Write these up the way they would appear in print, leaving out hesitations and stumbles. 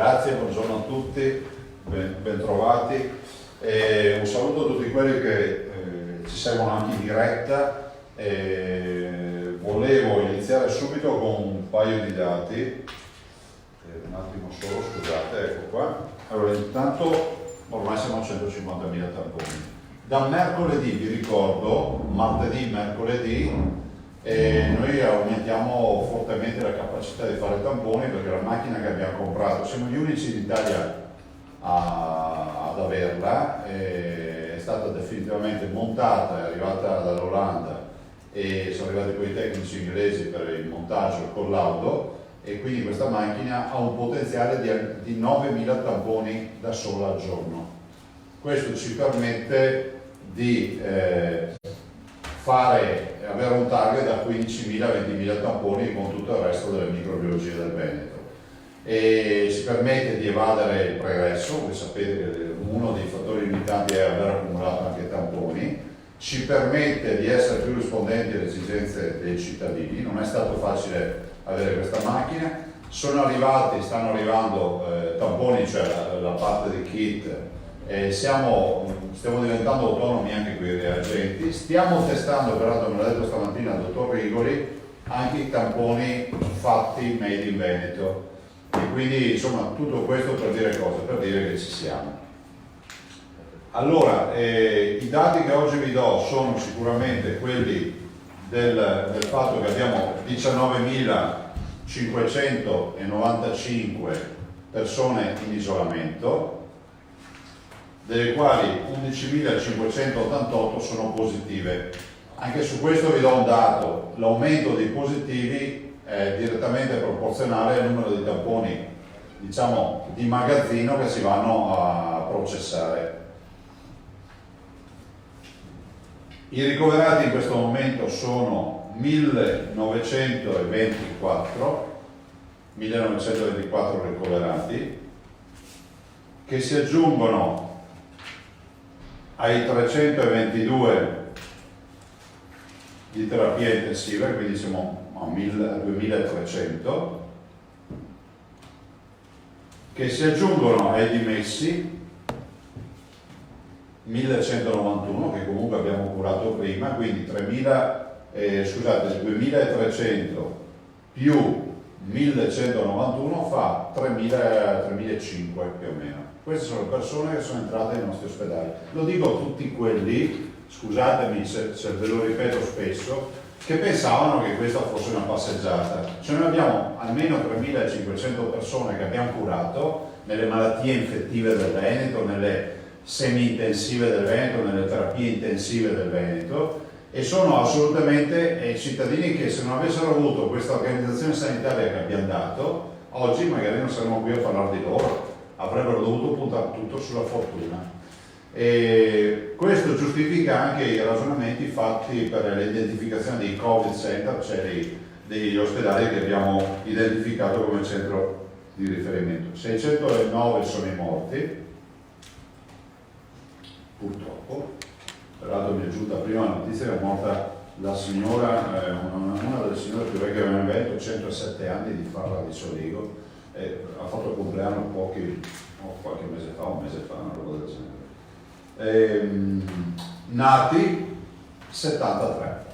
Grazie, buongiorno a tutti, ben trovati. Un saluto a tutti quelli che ci seguono anche in diretta. Volevo iniziare subito con un paio di dati. Un attimo solo, scusate, ecco qua. Allora, intanto ormai siamo a 150.000 tamponi. Da mercoledì, vi ricordo, martedì, mercoledì, noi aumentiamo fortemente la capacità di fare tamponi perché la macchina che abbiamo comprato, siamo gli unici in Italia ad averla, è stata definitivamente montata, è arrivata dall'Olanda e sono arrivati poi i tecnici inglesi per il montaggio, il collaudo, e quindi questa macchina ha un potenziale di 9.000 tamponi da sola al giorno. Questo ci permette di avere un target da 15.000 a 20.000 tamponi con tutto il resto delle microbiologie del Veneto, e ci permette di evadere il pregresso. Voi sapete che uno dei fattori limitanti è aver accumulato anche tamponi, ci permette di essere più rispondenti alle esigenze dei cittadini. Non è stato facile avere questa macchina, stanno arrivando tamponi, cioè la parte di kit. Stiamo diventando autonomi anche con i reagenti, stiamo testando, peraltro me l'ha detto stamattina il dottor Rigoli, anche i tamponi fatti made in Veneto, e quindi insomma tutto questo per dire cosa? Per dire che ci siamo. Allora, i dati che oggi vi do sono sicuramente quelli del fatto che abbiamo 19.595 persone in isolamento, delle quali 11.588 sono positive. Anche su questo vi do un dato: l'aumento dei positivi è direttamente proporzionale al numero di tamponi, diciamo, di magazzino che si vanno a processare. I ricoverati in questo momento sono 1924 ricoverati, che si aggiungono ai 322 di terapia intensiva, quindi siamo a 2300, che si aggiungono ai dimessi 1191, che comunque abbiamo curato prima, quindi 2300 più 1191 fa 3500 più o meno. Queste sono le persone che sono entrate nei nostri ospedali. Lo dico a tutti quelli, scusatemi se ve lo ripeto spesso, che pensavano che questa fosse una passeggiata. Cioè noi abbiamo almeno 3500 persone che abbiamo curato nelle malattie infettive del Veneto, nelle semi-intensive del Veneto, nelle terapie intensive del Veneto, e sono assolutamente cittadini che, se non avessero avuto questa organizzazione sanitaria che abbiamo dato, oggi magari non saremmo qui a parlare di loro, avrebbero dovuto puntare tutto sulla fortuna. E questo giustifica anche i ragionamenti fatti per l'identificazione dei Covid Center, cioè degli ospedali che abbiamo identificato come centro di riferimento. 609 sono i morti, purtroppo. Peraltro mi è giunta prima la notizia che è morta la signora, una delle signore più vecchie del Veneto, 107 anni, di Farla di Soligo, ha fatto il compleanno qualche mese fa, un mese fa, una roba del genere. Nati 73.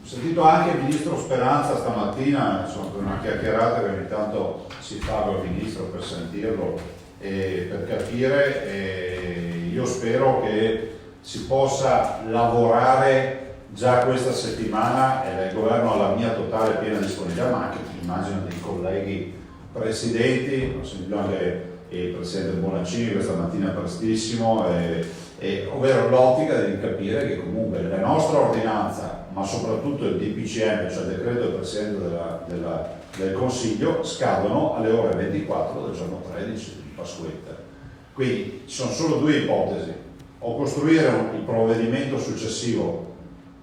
Ho sentito anche il ministro Speranza stamattina, insomma, per una chiacchierata che ogni tanto si fa con il ministro per sentirlo e per capire, io spero che si possa lavorare già questa settimana, e il governo ha la mia totale piena disponibilità, ma anche immagino dei colleghi presidenti. Ho sentito anche il presidente Bonaccini questa mattina prestissimo, ovvero l'ottica di capire che comunque la nostra ordinanza, ma soprattutto il DPCM, cioè il decreto del Presidente del Consiglio, scadono alle ore 24 del giorno 13 di Pasquetta. Quindi ci sono solo due ipotesi: o costruire il provvedimento successivo,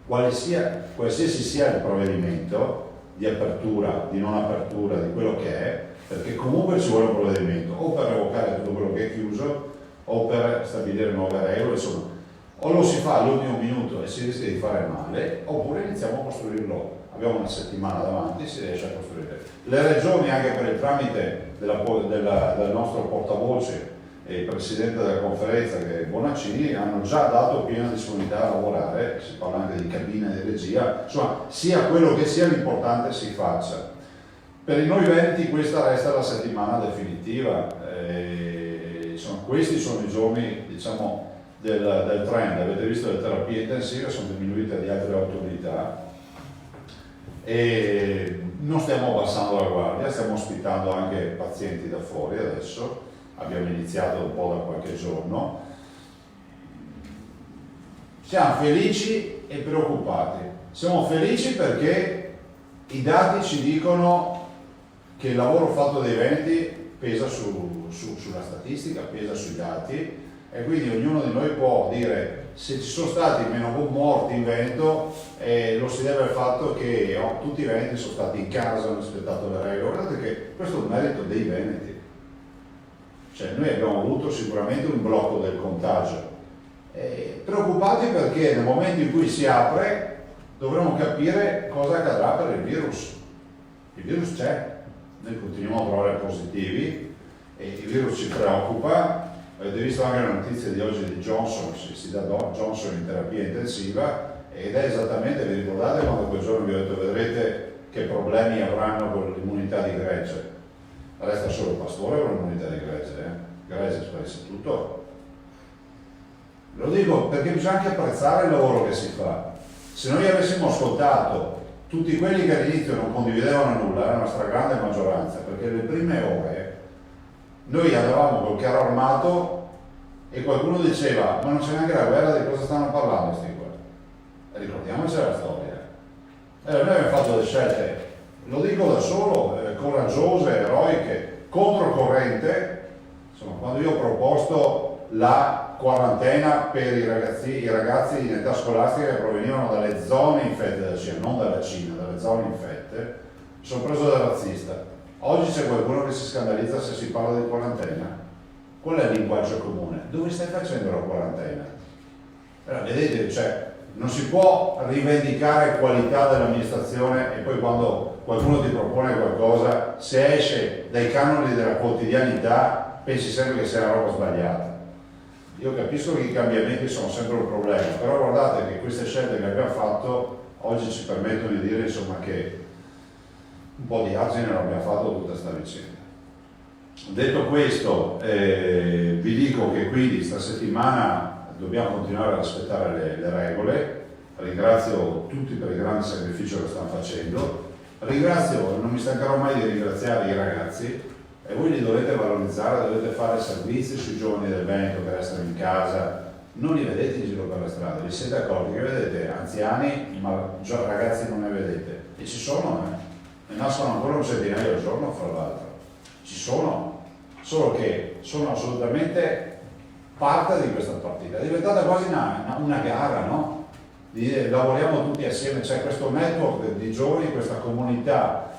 qualsiasi sia il provvedimento, di apertura, di non apertura, di quello che è, perché comunque ci vuole un provvedimento, o per revocare tutto quello che è chiuso, o per stabilire nuove regole, insomma. O lo si fa all'ultimo minuto e si rischia di fare male, oppure iniziamo a costruirlo abbiamo una settimana davanti, si riesce a costruire. Le regioni, anche per il tramite del nostro portavoce e il presidente della conferenza, che è Bonaccini, hanno già dato piena disponibilità a lavorare, si parla anche di cabina di regia, insomma, sia quello che sia, l'importante si faccia. Per noi veneti questa resta la settimana definitiva, insomma, questi sono i giorni, diciamo, del trend. Avete visto, le terapie intensive sono diminuite di altre 8 unità e non stiamo abbassando la guardia, stiamo ospitando anche pazienti da fuori adesso, abbiamo iniziato un po' da qualche giorno. Siamo felici e preoccupati. Siamo felici perché i dati ci dicono che il lavoro fatto dai veneti pesa sulla statistica, pesa sui dati, e quindi ognuno di noi può dire se ci sono stati meno morti in Veneto, lo si deve al fatto che tutti i veneti sono stati in casa, hanno rispettato le regole. Guardate che questo è un merito dei veneti, cioè noi abbiamo avuto sicuramente un blocco del contagio, preoccupati perché nel momento in cui si apre dovremo capire cosa accadrà per il virus. Il virus c'è, noi continuiamo a trovare positivi e il virus ci preoccupa. Avete visto anche la notizia di oggi di Johnson, si dà Johnson in terapia intensiva, ed è esattamente, vi ricordate quando quel giorno vi ho detto vedrete che problemi avranno con l'immunità di gregge? Resta solo il Pastore con l'immunità di gregge, Gregge sparisse tutto. Lo dico perché bisogna anche apprezzare il lavoro che si fa. Se noi avessimo ascoltato tutti quelli che all'inizio non condividevano nulla, era una stragrande maggioranza, perché le prime ore noi andavamo col carro armato e qualcuno diceva ma non c'è neanche la guerra, di cosa stanno parlando sti qua? Ricordiamoci la storia. Noi abbiamo fatto delle scelte, lo dico da solo, coraggiose, eroiche, controcorrente. Insomma, quando io ho proposto la quarantena per i ragazzi in età scolastica che provenivano dalle zone infette della Cina, non dalla Cina, dalle zone infette, mi sono preso da razzista. Oggi c'è qualcuno che si scandalizza se si parla di quarantena. Qual è il linguaggio comune? Dove stai facendo la quarantena? Allora, vedete, cioè, non si può rivendicare qualità dell'amministrazione e poi quando qualcuno ti propone qualcosa, se esce dai canoni della quotidianità, pensi sempre che sia una roba sbagliata. Io capisco che i cambiamenti sono sempre un problema, però guardate che queste scelte che abbiamo fatto oggi ci permettono di dire, insomma, che un po' di argine l'abbiamo fatto tutta questa vicenda. Detto questo, vi dico che quindi sta settimana dobbiamo continuare a rispettare le regole. Ringrazio tutti per il grande sacrificio che stanno facendo, ringrazio, non mi stancherò mai di ringraziare i ragazzi, e voi li dovete valorizzare, dovete fare servizi sui giovani del Veneto che restano in casa, non li vedete in giro per la strada, vi siete accorti che vedete anziani ma ragazzi non ne vedete, e ci sono, ne nascono ancora un centinaio al giorno fra l'altro, ci sono, solo che sono assolutamente parte di questa partita, è diventata quasi una gara, no? Lavoriamo tutti assieme, c'è questo network di giovani, questa comunità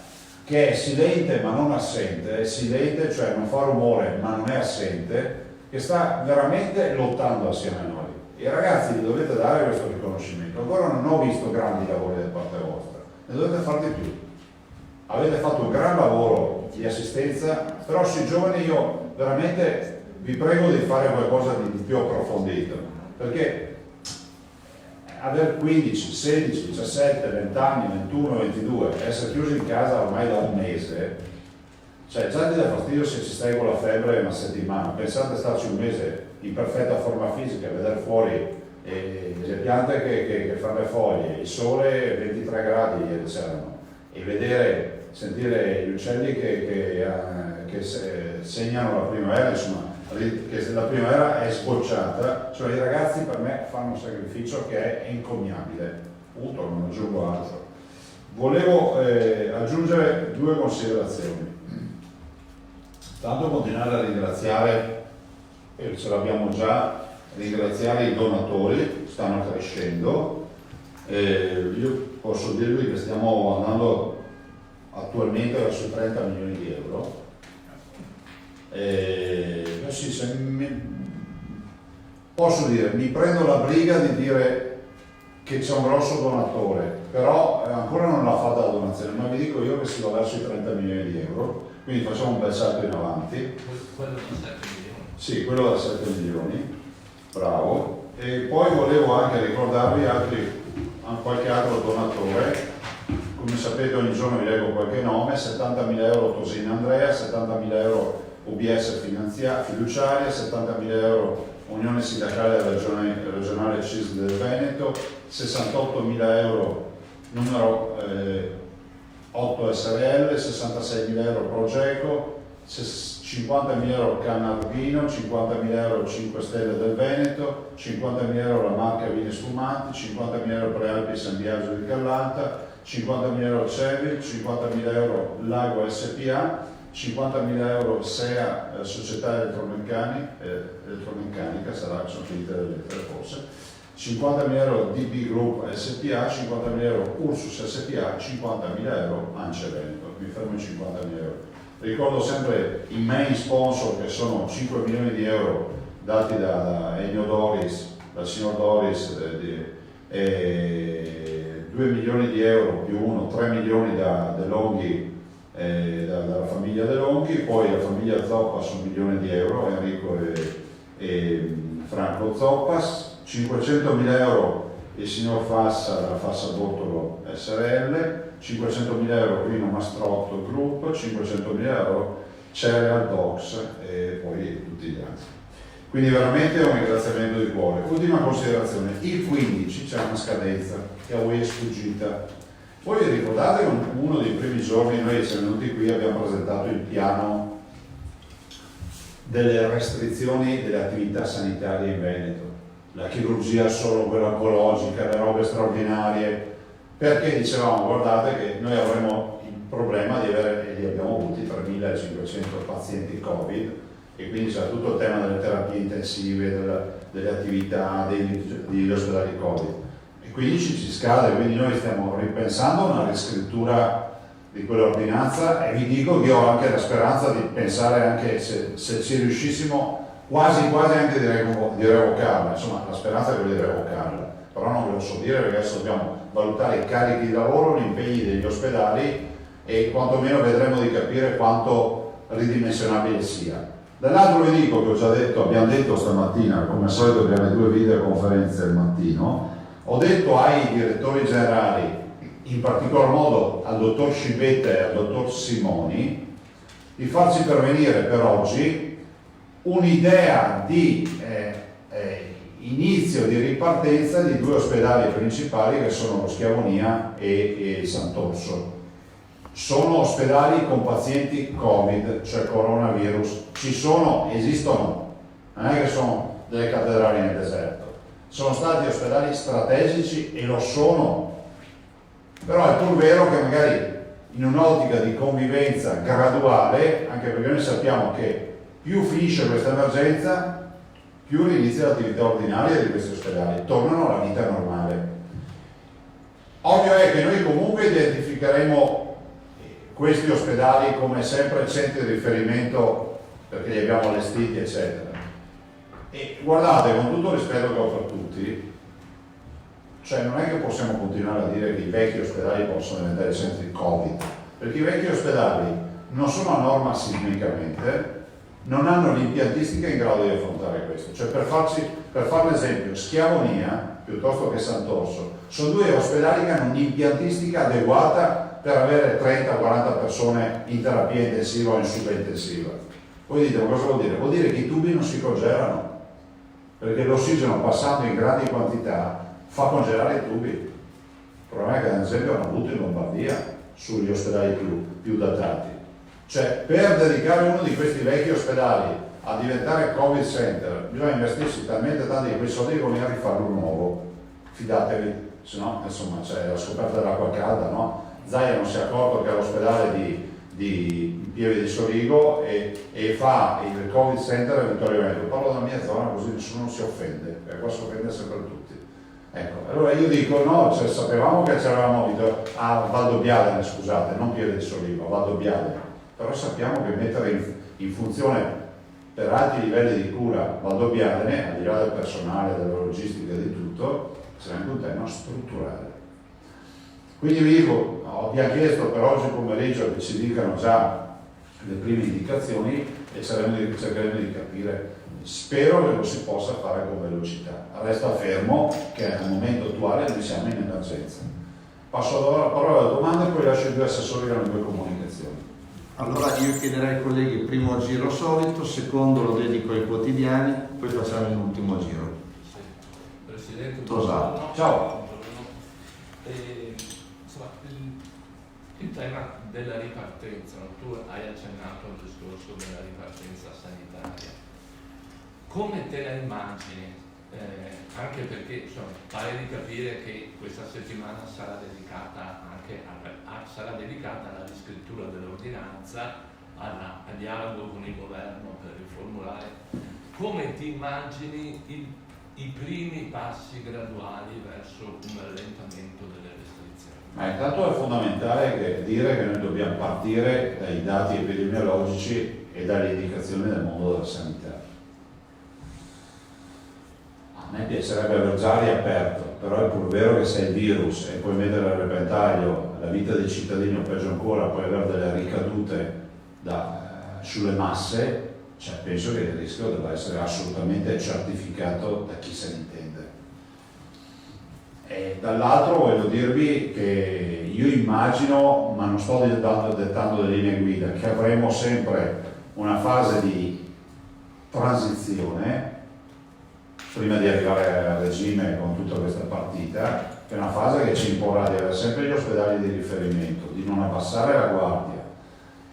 che è silente ma non assente, è silente cioè non fa rumore ma non è assente, che sta veramente lottando assieme a noi. I ragazzi vi dovete dare questo riconoscimento, ancora non ho visto grandi lavori da parte vostra, ne dovete fare di più. Avete fatto un gran lavoro di assistenza, però sui giovani io veramente vi prego di fare qualcosa di più approfondito, perché avere 15, 16, 17, 20 anni, 21, 22, essere chiusi in casa ormai da un mese, cioè già ti dà fastidio se ci stai con la febbre una settimana, pensate a starci un mese in perfetta forma fisica, vedere fuori le piante che fanno le foglie, il sole 23 gradi ieri c'erano, e vedere, sentire gli uccelli che segnano la primavera, insomma, che la primavera è sbocciata, cioè i ragazzi per me fanno un sacrificio che è encomiabile, punto, non aggiungo altro. Volevo aggiungere due considerazioni. Tanto continuare a ringraziare, e ce l'abbiamo già, ringraziare i donatori, stanno crescendo. Io posso dirvi che stiamo andando attualmente verso i 30 milioni di euro. Sì, posso dire, mi prendo la briga di dire che c'è un grosso donatore, però ancora non l'ha fatta la donazione, ma vi dico io che si va verso i 30 milioni di euro, quindi facciamo un bel salto in avanti. Quello da 7 milioni? Sì, quello da 7 milioni, bravo. E poi volevo anche ricordarvi qualche altro donatore. Come sapete ogni giorno vi leggo qualche nome: 70.000 euro Tosina Andrea, 70.000 euro UBS fiduciaria, 70.000 euro Unione Sindacale Regionale CISL del Veneto, 68.000 euro numero 8 SRL, 66.000 euro Progeco, 50.000 euro Canarbino, 50.000 euro 5 Stelle del Veneto, 50.000 euro la marca Vini Sfumanti, 50.000 euro Prealpi San Biagio di Callanta, 50.000 euro Cevil, 50.000 euro Lago SPA, 50.000 euro SEA Società Elettromeccanica, sarà che sono finite le lettere forse, 50.000 euro DB Group SPA, 50.000 euro Ursus SPA, 50.000 euro Ance Veneto. Mi fermo in 50.000 euro. Ricordo sempre i main sponsor, che sono 5 milioni di euro dati da Ennio Doris, dal signor Doris, 2 milioni di euro più 1, 3 milioni da De Longhi, dalla famiglia De Longhi, poi la famiglia Zoppas 1 milione di euro, Enrico e Franco Zoppas, 500.000 euro il signor Fassa dalla Fassa Bortolo SRL, 500.000 euro Rino Mastrotto Group, 500.000 euro Cereal Docs e poi tutti gli altri. Quindi veramente un ringraziamento di cuore. Ultima considerazione: il 15 c'è una scadenza che a voi è sfuggita. Voi vi ricordate che uno dei primi giorni noi siamo venuti qui e abbiamo presentato il piano delle restrizioni delle attività sanitarie in Veneto, la chirurgia solo quella oncologica, le robe straordinarie, perché dicevamo guardate che noi avremo il problema di avere, e li abbiamo avuti, 3.500 pazienti Covid, e quindi c'è tutto il tema delle terapie intensive, delle attività degli ospedali Covid. E quindi ci scade, quindi noi stiamo ripensando a una riscrittura di quell'ordinanza, e vi dico che ho anche la speranza di pensare anche se ci riuscissimo quasi anche di revocarla, insomma la speranza è quella di revocarla, però non ve lo so dire perché adesso dobbiamo valutare i carichi di lavoro, gli impegni degli ospedali e quantomeno vedremo di capire quanto ridimensionabile sia. Dall'altro vi dico che ho già detto, abbiamo detto stamattina, come al solito abbiamo le 2 videoconferenze al mattino, ho detto ai direttori generali, in particolar modo al dottor Scibetta e al dottor Simoni, di farci pervenire per oggi un'idea di inizio di ripartenza di 2 ospedali principali che sono lo Schiavonia e il Sant'Orso. Sono ospedali con pazienti Covid, cioè coronavirus, esistono, non è che sono delle cattedrali nel deserto, sono stati ospedali strategici e lo sono. Però è pur vero che magari in un'ottica di convivenza graduale, anche perché noi sappiamo che più finisce questa emergenza, più inizia l'attività ordinaria di questi ospedali, tornano alla vita normale. Ovvio è che noi comunque identificheremo questi ospedali come sempre centri di riferimento perché li abbiamo allestiti, eccetera. E guardate, con tutto il rispetto che ho per tutti, cioè non è che possiamo continuare a dire che i vecchi ospedali possono diventare centri Covid, perché i vecchi ospedali non sono a norma sismicamente, non hanno l'impiantistica in grado di affrontare questo. Cioè per fare l'esempio, Schiavonia piuttosto che Sant'Orso sono 2 ospedali che hanno un'impiantistica adeguata per avere 30-40 persone in terapia intensiva o in subintensiva. Voi dite, ma cosa vuol dire? Vuol dire che i tubi non si congelano, perché l'ossigeno passando in grandi quantità fa congelare i tubi. Il problema è che ad esempio hanno avuto in Lombardia sugli ospedali più datati. Cioè per dedicare uno di questi vecchi ospedali a diventare Covid Center bisogna investirsi talmente tanti di quei soldi che bisogna rifarlo nuovo. Fidatevi, se no insomma c'è la scoperta dell'acqua calda, no? Zaia non si è accorto che all'ospedale di Pieve di Soligo e fa il Covid Center a Vittorio Veneto. Parlo della mia zona così nessuno si offende, perché qua si offende sempre tutti. Ecco, allora io dico no, cioè, sapevamo che c'eravamo a Valdobbiadene, scusate, non Pieve di Soligo, a Valdobbiadene, però sappiamo che mettere in funzione per alti livelli di cura Valdobbiadene, al di là del personale, della logistica e di tutto, sarà anche un tema strutturale. Quindi vi dico, abbiamo chiesto per oggi pomeriggio che ci dicano già le prime indicazioni e cercheremo di capire. Spero che lo si possa fare con velocità. Resta fermo che al momento attuale noi siamo in emergenza. Passo allora la parola alle domande e poi lascio i due assessori che hanno due comunicazioni. Allora io chiederei ai colleghi il primo giro solito, secondo lo dedico ai quotidiani, poi facciamo l'ultimo giro. Sì. Presidente, Tosato. buongiorno. Ciao. Insomma, il tema della ripartenza, no? Tu hai accennato al discorso della ripartenza sanitaria. Come te la immagini? Anche perché insomma, pare di capire che questa settimana sarà dedicata anche sarà dedicata alla riscrittura dell'ordinanza, al dialogo con il governo per riformulare. Come ti immagini i primi passi graduali verso un allentamento delle restrizioni? Ma intanto è fondamentale dire che noi dobbiamo partire dai dati epidemiologici e dalle indicazioni del mondo della sanità. A me piacerebbe aver già riaperto, però è pur vero che se il virus e poi mettere a repentaglio la vita dei cittadini o peggio ancora poi avere delle ricadute sulle masse, cioè penso che il rischio debba essere assolutamente certificato da chi se ne intende. E dall'altro voglio dirvi che io immagino, ma non sto dettando delle linee guida, che avremo sempre una fase di transizione prima di arrivare al regime con tutta questa partita, che è una fase che ci imporrà di avere sempre gli ospedali di riferimento, di non abbassare la guardia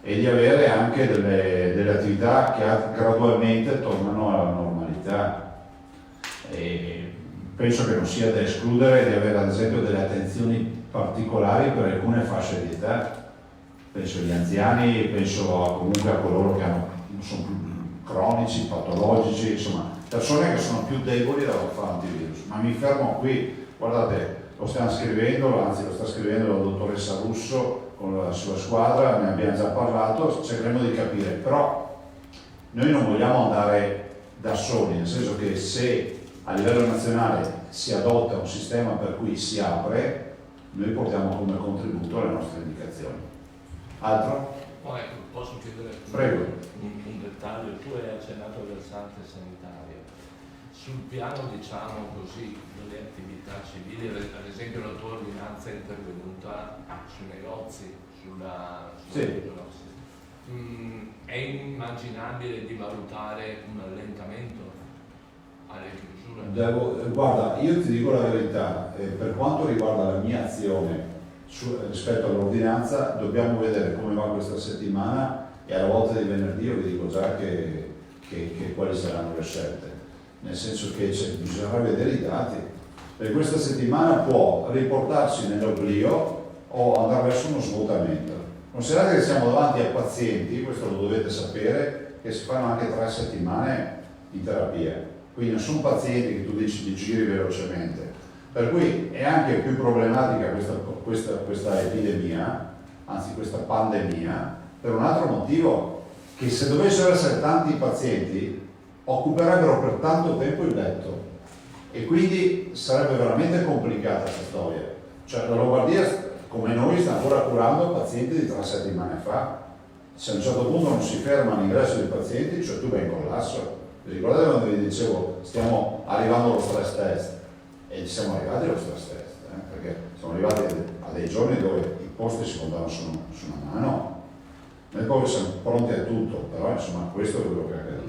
e di avere anche delle attività che gradualmente tornano alla normalità. E penso che non sia da escludere di avere ad esempio delle attenzioni particolari per alcune fasce di età, penso agli anziani, penso comunque a coloro che sono più cronici, patologici, insomma persone che sono più deboli dalla fa antivirus. Ma mi fermo qui, guardate, lo stiamo scrivendo, anzi lo sta scrivendo la dottoressa Russo con la sua squadra, ne abbiamo già parlato, cercheremo di capire, però noi non vogliamo andare da soli, nel senso che se a livello nazionale si adotta un sistema per cui si apre, noi portiamo come contributo le nostre indicazioni. Altro? Poi ecco, posso chiedere Prego. un dettaglio? Tu hai accennato al versante sanitario. Sul piano, diciamo così, delle attività civili, ad esempio la tua ordinanza è intervenuta sui negozi, Sì. È immaginabile di valutare un allentamento alle chiusure? Guarda, io ti dico la verità, per quanto riguarda la mia azione rispetto all'ordinanza, dobbiamo vedere come va questa settimana e alla volta di venerdì io vi dico già che quali saranno le scelte, nel senso che bisognerà vedere i dati, perché questa settimana può riportarci nell'oblio o andare verso uno svuotamento. Considerate che siamo davanti a pazienti, questo lo dovete sapere, che si fanno anche 3 settimane in terapia, quindi non sono pazienti che tu dici di giri velocemente, per cui è anche più problematica questa epidemia, anzi questa pandemia, per un altro motivo, che se dovessero essere tanti pazienti occuperebbero per tanto tempo il letto e quindi sarebbe veramente complicata questa storia. Cioè la Lombardia, come noi, sta ancora curando pazienti di 3 settimane fa. Se a un certo punto non si ferma l'ingresso dei pazienti, cioè tu vai in collasso. Vi ricordate quando vi dicevo stiamo arrivando allo stress test? E siamo arrivati allo stress test, perché siamo arrivati a dei giorni dove i posti si contavano su una mano. Noi poi siamo pronti a tutto, però insomma questo è quello che accade.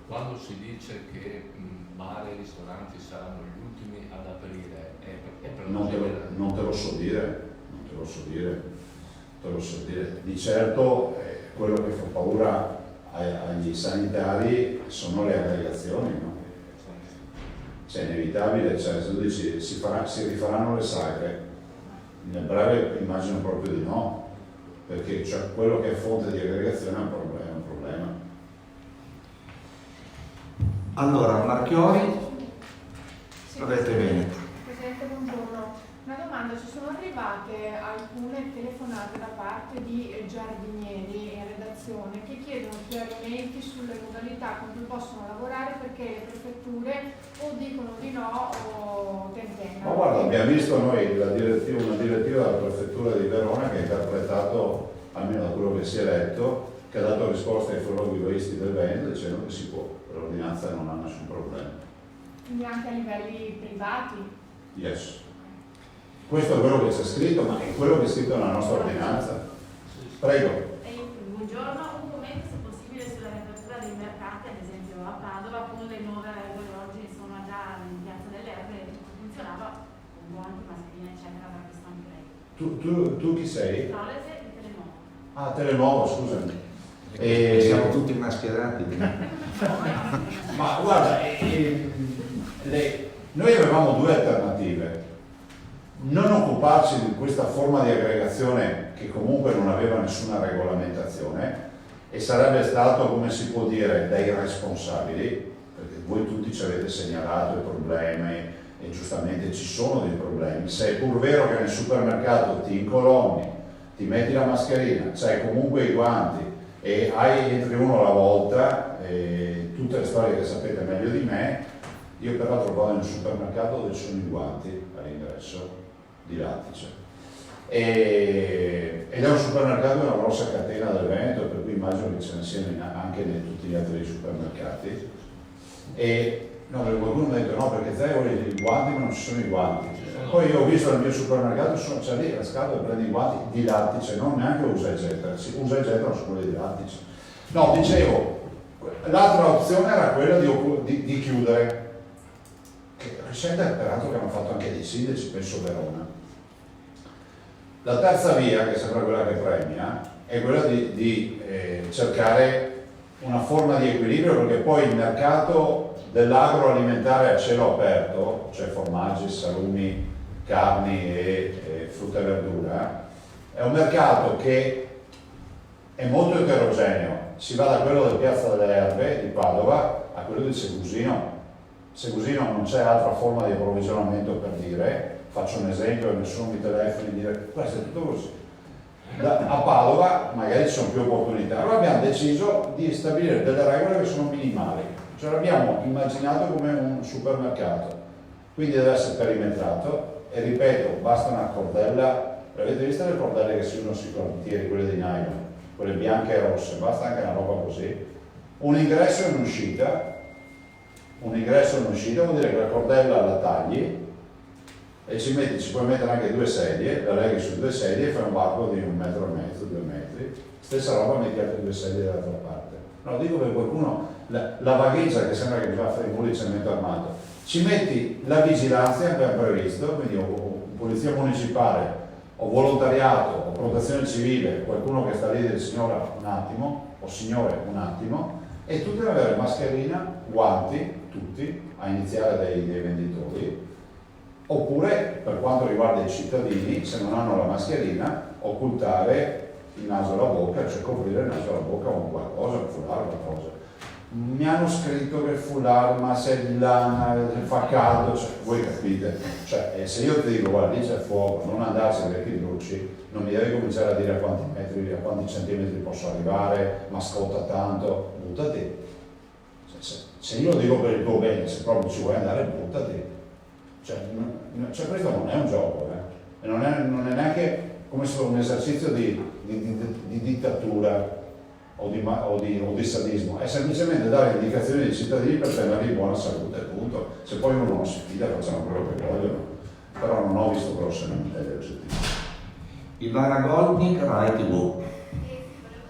Quando si dice che bar e ristoranti saranno gli ultimi ad aprire, è per non te lo so dire. Di certo quello che fa paura agli sanitari sono le aggregazioni, no? Cioè è inevitabile, cioè, se tu dici si rifaranno le sagre, nel breve immagino proprio di no, perché cioè, quello che è fonte di aggregazione è un problema. Allora, Marchiori, Sì, avete bene. Presidente, buongiorno. Una domanda, ci sono arrivate alcune telefonate da parte di giardinieri in redazione che chiedono chiarimenti sulle modalità con cui possono lavorare perché le prefetture o dicono di no o tentennano. Ma guarda, abbiamo visto noi una direttiva della prefettura di Verona che ha interpretato, almeno da quello che si è letto, che ha dato risposta ai florovivaisти del Veneto dicendo che si può, l'ordinanza non ha nessun problema. Quindi anche a livelli privati? Yes. Questo è quello che c'è scritto, ma è quello che è scritto nella nostra ordinanza. Prego. Buongiorno, un commento se possibile sulla riapertura dei mercati, ad esempio a Padova, con le nuove regole oggi sono già in Piazza delle Erbe, funzionava con guanti, mascherine eccetera, avrà visto anche lei. Tu chi sei? Trolese di Telenuovo. Ah, Telenuovo, scusami. Siamo tutti mascherati. Ma guarda, noi avevamo due alternative. Non occuparci di questa forma di aggregazione che comunque non aveva nessuna regolamentazione e sarebbe stato, come si può dire, dai responsabili, perché voi tutti ci avete segnalato i problemi e giustamente ci sono dei problemi. Se è pur vero che nel supermercato ti incolonni, ti metti la mascherina, c'hai comunque i guanti e entri uno alla volta, tutte le storie che sapete meglio di me. Io peraltro vado in un supermercato dove ci sono i guanti all'ingresso di lattice ed è un supermercato di una grossa catena del Veneto, per cui immagino che ce ne siano anche in tutti gli altri supermercati. E no, perché qualcuno mi ha detto no, perché te vuoi i guanti ma non ci sono i guanti. Poi io ho visto nel mio supermercato c'è lì la scatola e prendi i guanti di lattice, non neanche usa e getta, usa e getta non sono quelli di lattice. No, dicevo, l'altra opzione era quella di chiudere, che recente peraltro che hanno fatto anche dei sindaci, penso Verona. La terza via, che sembra quella che premia, è quella di cercare una forma di equilibrio, perché poi il mercato dell'agroalimentare a cielo aperto, cioè formaggi, salumi, carni e frutta e verdura, è un mercato che è molto eterogeneo. Si va da quello del Piazza delle Erbe di Padova a quello di Segusino. Segusino non c'è altra forma di approvvigionamento, per dire, faccio un esempio, nessuno mi telefoni e dire questo è tutto così. A Padova magari ci sono più opportunità. Allora abbiamo deciso di stabilire delle regole che sono minimali, cioè l'abbiamo immaginato come un supermercato, quindi deve essere perimetrato e ripeto, basta una cordella. Avete visto le cordelle che si usano sui cantieri, quelle di nylon, quelle bianche e rosse, basta anche una roba così, un ingresso e un'uscita. Un ingresso e un'uscita vuol dire che la cordella la tagli e ci puoi mettere anche due sedie, la leghi su due sedie e fai un varco di 1,5 metri, 2 metri, stessa roba metti altre due sedie dall'altra parte. No, dico per qualcuno la vagheggia che sembra che mi fa fare i muri di cemento armato. Ci metti la vigilanza, abbiamo previsto, quindi o polizia municipale o volontariato o protezione civile, qualcuno che sta lì e dice signora un attimo o signore un attimo, e tutti devono avere mascherina, guanti, tutti, a iniziare dai venditori, oppure per quanto riguarda i cittadini, se non hanno la mascherina, occultare il naso e la bocca, cioè coprire il naso e la bocca con qualcosa, un foulard, qualcosa. Mi hanno scritto che il foulard, ma se il lana fa caldo, cioè, voi capite, cioè, se io ti dico guarda lì c'è fuoco, non andarci perché ti bruci, non mi devi cominciare a dire a quanti metri, a quanti centimetri posso arrivare, ma scotta tanto, buttati. Se io lo dico per il tuo bene, se proprio ci vuoi andare, buttati. Cioè questo non è un gioco, e non è neanche come se un esercizio di dittatura o di sadismo, è semplicemente dare indicazioni ai cittadini per tenerli in buona salute, appunto. Se poi uno non si fida facciamo quello che vogliono, però non ho visto grosse lamentele oggettive. Ivana Goldnik, Rai TV. Volevo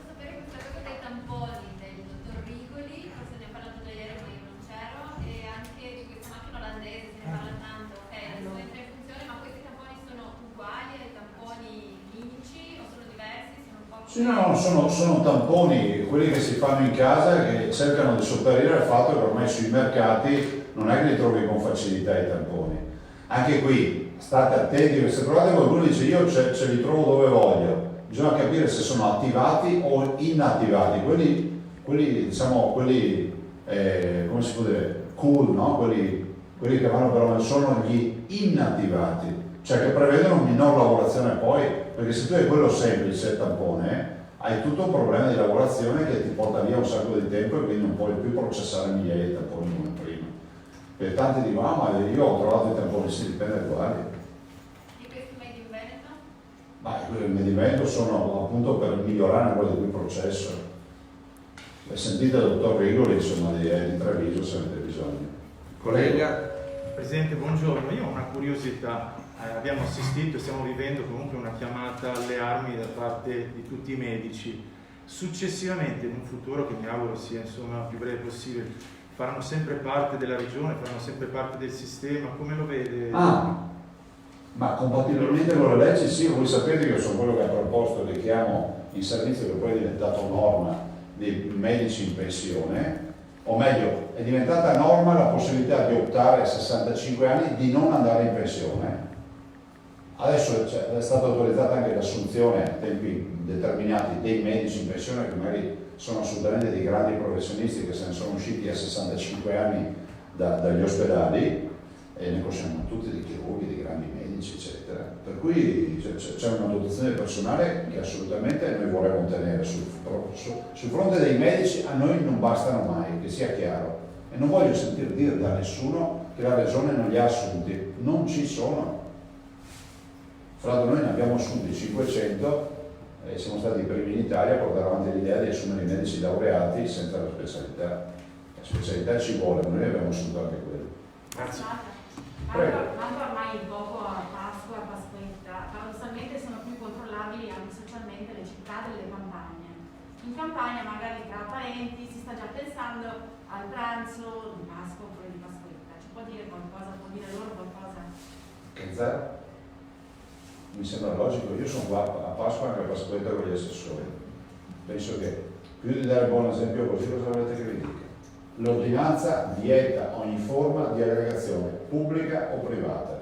sapere questa cosa dei tamponi del dottor Rigoli, forse ne ha parlato già ieri ma io non c'ero, e anche di questa macchina olandese, se ne parla tanto, adesso entra in funzione, ma questi tamponi sono uguali ai tamponi clinici o sono diversi? Sono un po' Sì, no, sono tamponi, quelli che si fanno in casa, che cercano di sopperire al fatto che ormai sui mercati non è che li trovi con facilità i tamponi. Anche qui state attenti, perché se trovate qualcuno che dice io ce li trovo dove voglio, bisogna capire se sono attivati o inattivati. Quelli come si può dire, cool, no? Quelli che vanno però sono gli inattivati. cioè che prevedono minor lavorazione poi, perché se tu hai quello semplice, il tampone, hai tutto un problema di lavorazione che ti porta via un sacco di tempo e quindi non puoi più processare migliaia di tamponi come prima. Per tanti dicono, ah ma io ho trovato i tamponi, si dipende da quali. E questi Made in Veneto? Ma i medimenti sono appunto per migliorare quello di cui processo. Sentite il dottor Rigoli, insomma, di Treviso se avete bisogno. Collega? Presidente, buongiorno. Io ho una curiosità. Abbiamo assistito e stiamo vivendo comunque una chiamata alle armi da parte di tutti i medici. Successivamente, in un futuro che mi auguro sia insomma più breve possibile, faranno sempre parte della regione, faranno sempre parte del sistema. Come lo vede? Ma compatibilmente con le leggi sì, voi sapete che io sono quello che ha proposto, che chiamo in servizio, che poi è diventato norma, dei medici in pensione, o meglio, è diventata norma la possibilità di optare a 65 anni di non andare in pensione. Adesso è stata autorizzata anche l'assunzione a tempi determinati dei medici in pensione che magari sono assolutamente dei grandi professionisti che se ne sono usciti a 65 anni dagli ospedali, e ne conosciamo tutti dei chirurghi, dei grandi medici, eccetera. Per cui c'è una dotazione personale che assolutamente noi vorremmo tenere sul fronte dei medici. A noi non bastano mai, che sia chiaro, e non voglio sentire dire da nessuno che la regione non li ha assunti, non ci sono. Fra l'altro noi ne abbiamo assunti 500 e siamo stati i primi in Italia a portare avanti l'idea di assumere i medici laureati senza la specialità. La specialità ci vuole, ma noi abbiamo assunto anche quello. Grazie. Quando ormai dopo a Pasqua, Pasquetta, paradossalmente sono più controllabili anche socialmente le città delle campagne. In campagna magari tra parenti si sta già pensando al pranzo di Pasqua oppure di Pasquetta. Ci può dire qualcosa, può dire loro qualcosa? Che zero? Mi sembra logico, io sono qua a Pasqua anche a Pasquetta con gli assessori. Penso che più di dare buon esempio così, cosa volete che vi dica? L'ordinanza vieta ogni forma di aggregazione, pubblica o privata.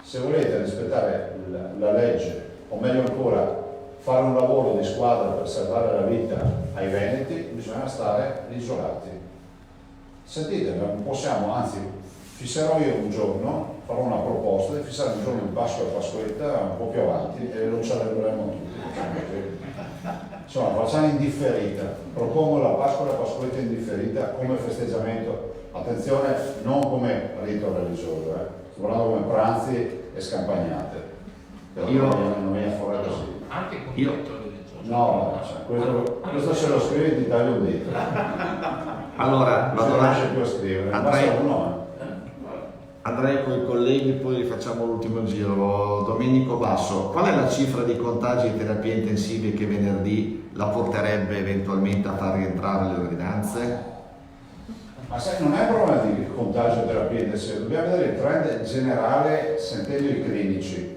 Se volete rispettare la legge, o meglio ancora, fare un lavoro di squadra per salvare la vita ai veneti, bisogna stare isolati. Sentite, non possiamo, anzi, fisserò io un giorno, farò una proposta di fissare un giorno di Pasqua e Pasquetta un po' più avanti e lo celebreremo tutti. Insomma, facciamo in differita, propongo la Pasqua e la Pasquetta in differita come festeggiamento, attenzione, non come rito religioso, sto parlando come pranzi e scampagnate, però non viene fuori così. Anche con il rito religioso. No, questo se lo scrivi ti taglio un dito. Allora, non riesce più a scrivere, basta uno. Andrei con i colleghi, poi facciamo l'ultimo giro. Domenico Basso, qual è la cifra di contagi e terapie intensive che venerdì la porterebbe eventualmente a far rientrare le ordinanze? Ma sai, non è un problema di contagio e terapia intensiva, dobbiamo vedere il trend generale sentendo i clinici.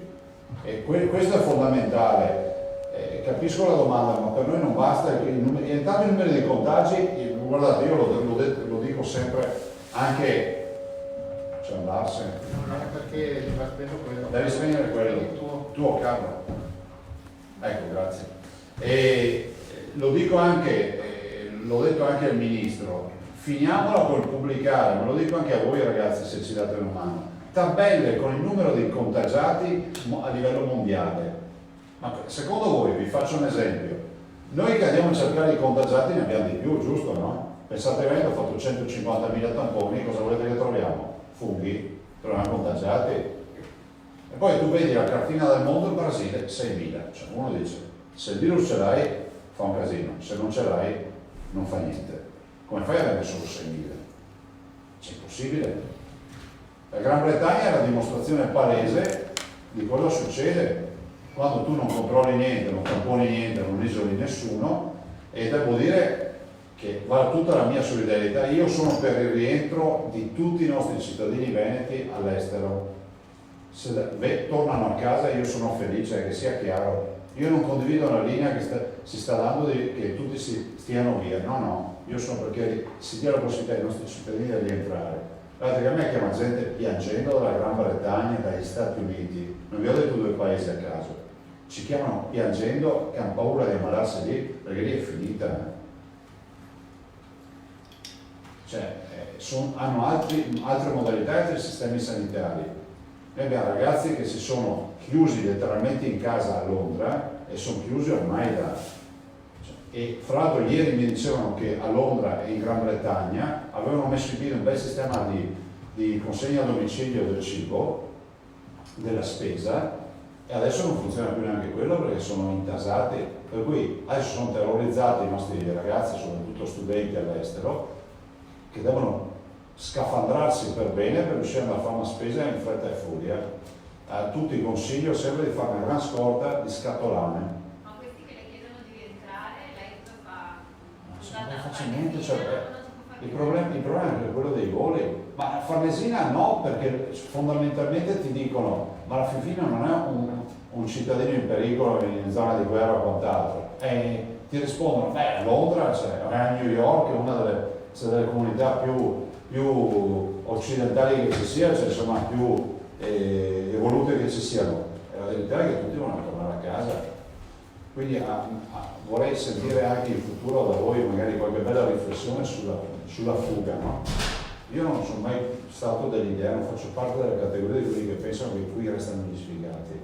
E questo è fondamentale. Capisco la domanda, ma per noi non basta. Intanto i numeri dei contagi, guardate, io lo dico sempre anche. C'è andarsene. Non è perché ti va speso quello. Devi spegnere quello. Tuo cavolo. Ecco, grazie. E lo dico anche, l'ho detto anche al ministro, finiamola col pubblicare, ma lo dico anche a voi ragazzi se ci date una mano. Tabelle con il numero dei contagiati a livello mondiale. Ma secondo voi, vi faccio un esempio, noi che andiamo a cercare i contagiati ne abbiamo di più, giusto no? Pensate bene, ho fatto 150.000 tamponi, cosa volete che troviamo? Funghi, troviamo contagiati. E poi tu vedi la cartina del mondo, il Brasile 6.000, cioè uno dice se il virus ce l'hai fa un casino, se non ce l'hai non fa niente. Come fai ad avere solo 6.000? C'è impossibile. La Gran Bretagna è la dimostrazione palese di cosa succede quando tu non controlli niente, non tamponi niente, non isoli nessuno, e devo dire che va tutta la mia solidarietà. Io sono per il rientro di tutti i nostri cittadini veneti all'estero. Se tornano a casa io sono felice, che sia chiaro. Io non condivido la linea che si sta dando che tutti si stiano via. No, io sono perché si dia la possibilità ai nostri cittadini di rientrare. Guardate che a me chiama gente piangendo dalla Gran Bretagna, dagli Stati Uniti, non vi ho detto 2 paesi a caso, ci chiamano piangendo che hanno paura di ammalarsi lì perché lì è finita. Cioè, hanno altre modalità, altri sistemi sanitari. Noi abbiamo ragazzi che si sono chiusi letteralmente in casa a Londra e sono chiusi ormai e fra l'altro ieri mi dicevano che a Londra e in Gran Bretagna avevano messo in piedi un bel sistema di consegna a domicilio del cibo, della spesa, e adesso non funziona più neanche quello perché sono intasati, per cui adesso sono terrorizzati i nostri ragazzi, soprattutto studenti all'estero, che devono scafandrarsi per bene per riuscire ad andare a fare una spesa in fretta e furia. A tutti consiglio sempre di fare una gran scorta di scatolame. Ma questi che le chiedono di rientrare, lei cosa fa? Non faccio niente, cioè, il problema è quello dei voli, ma a Farnesina no, perché fondamentalmente ti dicono ma la Fifina non è un cittadino in pericolo in zona di guerra o quant'altro, e ti rispondono beh, a Londra, cioè, a New York è una delle comunità più occidentali che ci sia, cioè insomma più evolute che ci siano, e la verità è che tutti vogliono tornare a casa, quindi vorrei sentire anche in futuro da voi magari qualche bella riflessione sulla fuga, no? Io non sono mai stato dell'idea, non faccio parte della categoria di quelli che pensano che qui restano gli sfigati.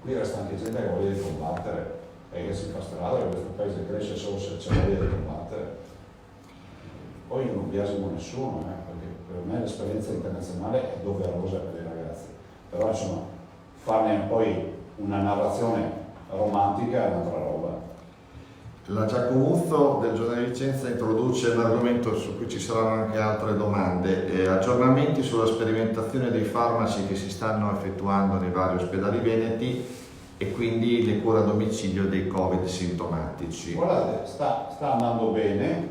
Qui resta anche gente che ha voglia di combattere e che si fa strada, che questo paese cresce solo se c'è voglia di combattere. Poi io non biasimo nessuno, perché per me l'esperienza internazionale è doverosa per i ragazzi, però insomma farne poi una narrazione romantica è un'altra roba. La Giacomuzzo del Giornale di Vicenza introduce l'argomento su cui ci saranno anche altre domande, aggiornamenti sulla sperimentazione dei farmaci che si stanno effettuando nei vari ospedali veneti e quindi le cure a domicilio dei Covid sintomatici. Guardate, sta andando bene,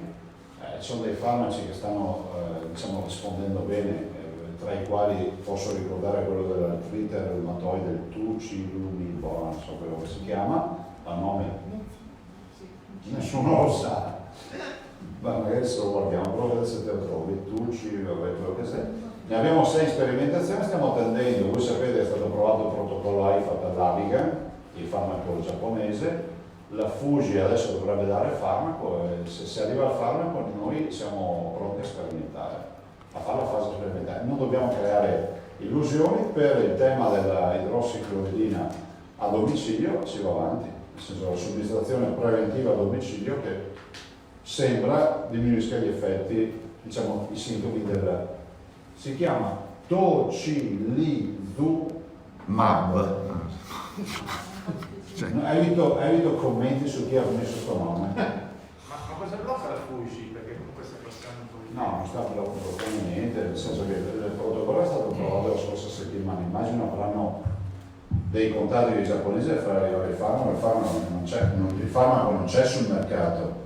ci sono dei farmaci che stanno diciamo, rispondendo bene, tra i quali posso ricordare quello dell'artrite reumatoide, il Tucilumab, non so quello che si chiama, a nome nessuno lo sa, ma magari se lo guardiamo, però se te lo trovi, Tucci, quello che sei. Ne abbiamo 6 sperimentazioni, stiamo attendendo, voi sapete è stato approvato il protocollo AIFA per l'Avigan, il farmaco giapponese, la Fuji adesso dovrebbe dare il farmaco e se arriva il farmaco noi siamo pronti a sperimentare, a fare la fase sperimentale. Non dobbiamo creare illusioni, per il tema della idrossiclorochina a domicilio si va avanti. Nel senso la somministrazione preventiva a domicilio che sembra diminuisca gli effetti, diciamo i sintomi del... si chiama tocilizumab. Evito commenti su chi ha messo questo nome. Ma cosa blocca la Fuji? Perché comunque sta passando un po' di... No, non sta bloccando niente, nel senso che il protocollo è stato approvato la scorsa settimana, immagino avranno dei contatti dei giapponesi a far arrivare il farmaco non c'è sul mercato.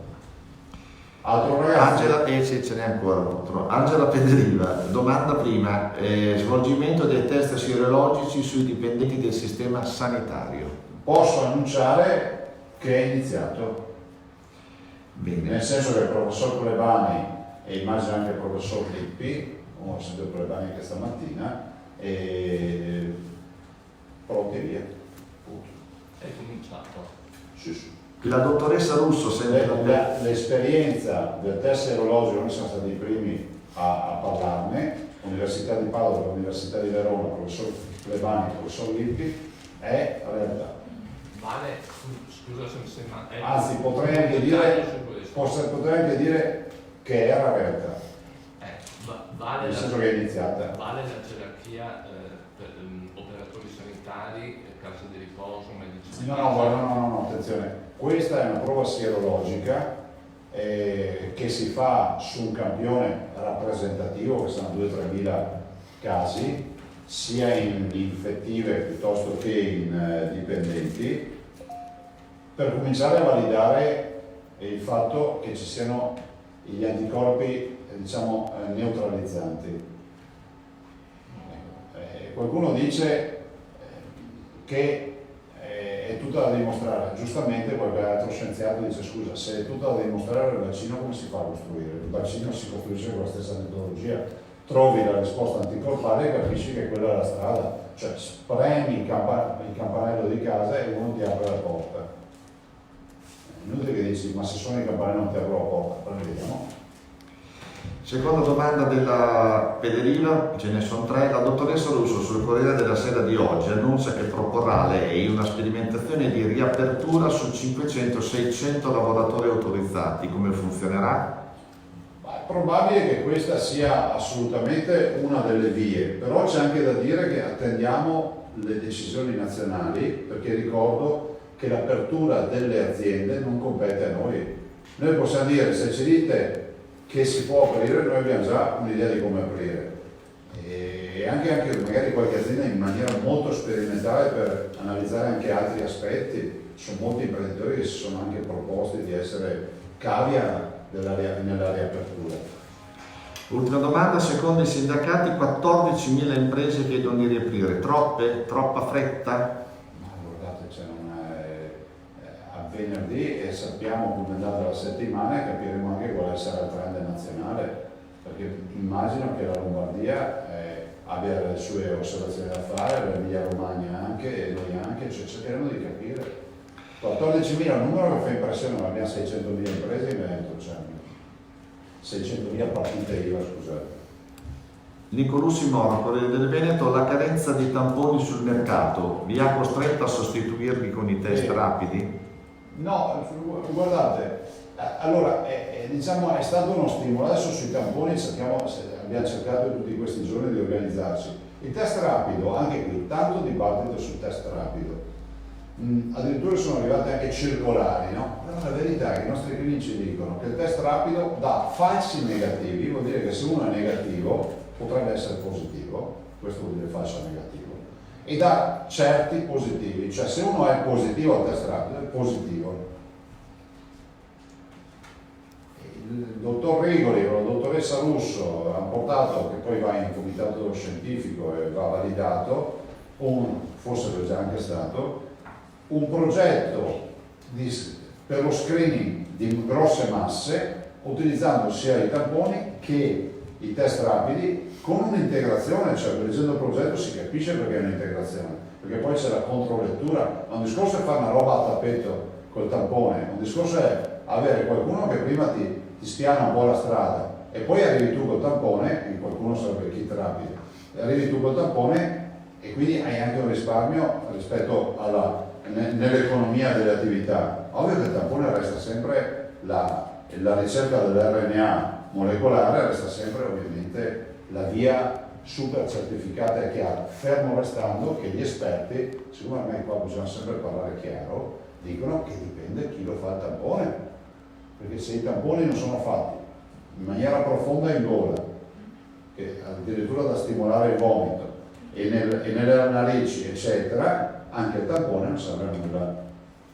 Altro ragazzo? Angela, ce n'è ancora altro. Angela Pedriva, domanda prima, svolgimento dei test sierologici sui dipendenti del sistema sanitario. Posso annunciare che è iniziato. Bene. Nel senso che il professor Plebani e immagino anche il professor Lippi, ho sentito Plebani anche stamattina, pronti via. È cominciato. Sì. La dottoressa Russo, l'esperienza del test serologico, noi siamo stati i primi a parlarne, Università di Padova, Università di Verona, professor Plebani, professor Lippi, è realtà. Vale, scusa se mi sembra... Anzi, potrei anche dire che era realtà. Vale nel senso che è iniziata. Vale la gerarchia per operatori sanitari, case di riposo, medici. No, attenzione. Questa è una prova sierologica che si fa su un campione rappresentativo, che sono 2-3 mila casi, sia in infettive piuttosto che in dipendenti, per cominciare a validare il fatto che ci siano gli anticorpi, diciamo, neutralizzanti. Qualcuno dice che è tutto da dimostrare, giustamente qualche altro scienziato dice scusa, se è tutto da dimostrare il vaccino come si fa a costruire? Il vaccino si costruisce con la stessa metodologia, trovi la risposta anticorpale e capisci che quella è la strada, cioè premi il campanello di casa e uno ti apre la porta. È inutile che dici ma se sono i campanelli non ti apro la porta, poi vediamo. Seconda domanda della Pederiva, ce ne sono 3. La dottoressa Russo sul Corriere della Sera di oggi annuncia che proporrà lei una sperimentazione di riapertura su 500-600 lavoratori autorizzati. Come funzionerà? È probabile che questa sia assolutamente una delle vie, però c'è anche da dire che attendiamo le decisioni nazionali, perché ricordo che l'apertura delle aziende non compete a noi. Noi possiamo dire, se ci dite che si può aprire, noi abbiamo già un'idea di come aprire, e anche magari qualche azienda in maniera molto sperimentale per analizzare anche altri aspetti. Ci sono molti imprenditori che si sono anche proposti di essere cavia nella riapertura. Ultima domanda, secondo i sindacati 14.000 imprese chiedono di riaprire, troppa fretta? Ma guardate, a venerdì e sappiamo come è andata la settimana e capiremo anche quale sarà il trend nazionale, perché immagino che la Lombardia abbia le sue osservazioni da fare, l'Emilia Romagna anche e noi anche, cioè cercheremo di capire. 14.000 è un numero che fa impressione, ma abbiamo 600.000 imprese in Veneto, cioè 600.000 partite IVA, scusate. Nicolussi Moro, Corriere del Veneto, la carenza di tamponi sul mercato vi ha costretto a sostituirli con i test rapidi? No, guardate, allora diciamo è stato uno stimolo. Adesso sui tamponi abbiamo cercato tutti questi giorni di organizzarsi. Il test rapido, anche qui, tanto dibattito sul test rapido. Addirittura sono arrivate anche circolari, no? Però la verità è che i nostri clinici dicono che il test rapido dà falsi negativi, vuol dire che se uno è negativo potrebbe essere positivo, questo vuol dire falso negativo, e dà certi positivi, cioè se uno è positivo al test rapido è positivo. Il dottor Rigoli o la dottoressa Russo hanno portato, che poi va in comitato scientifico e va validato, forse lo è già anche stato, un progetto per lo screening di grosse masse utilizzando sia i tamponi che i test rapidi con un'integrazione, cioè leggendo il progetto si capisce perché è un'integrazione, perché poi c'è la controlettura. Un discorso è fare una roba a tappeto col tampone, un discorso è avere qualcuno che prima ti spiana un po' la strada e poi arrivi tu col tampone, qualcuno sarebbe il kit rapido, arrivi tu col tampone e quindi hai anche un risparmio rispetto nell'economia delle attività. Ovvio che il tampone resta sempre la ricerca dell'RNA molecolare, resta sempre ovviamente la via super certificata e chiara, fermo restando che gli esperti, secondo me qua bisogna sempre parlare chiaro, dicono che dipende chi lo fa il tampone, perché se i tamponi non sono fatti in maniera profonda in gola, che addirittura da stimolare il vomito e nelle narici eccetera, anche il tampone non serve a nulla,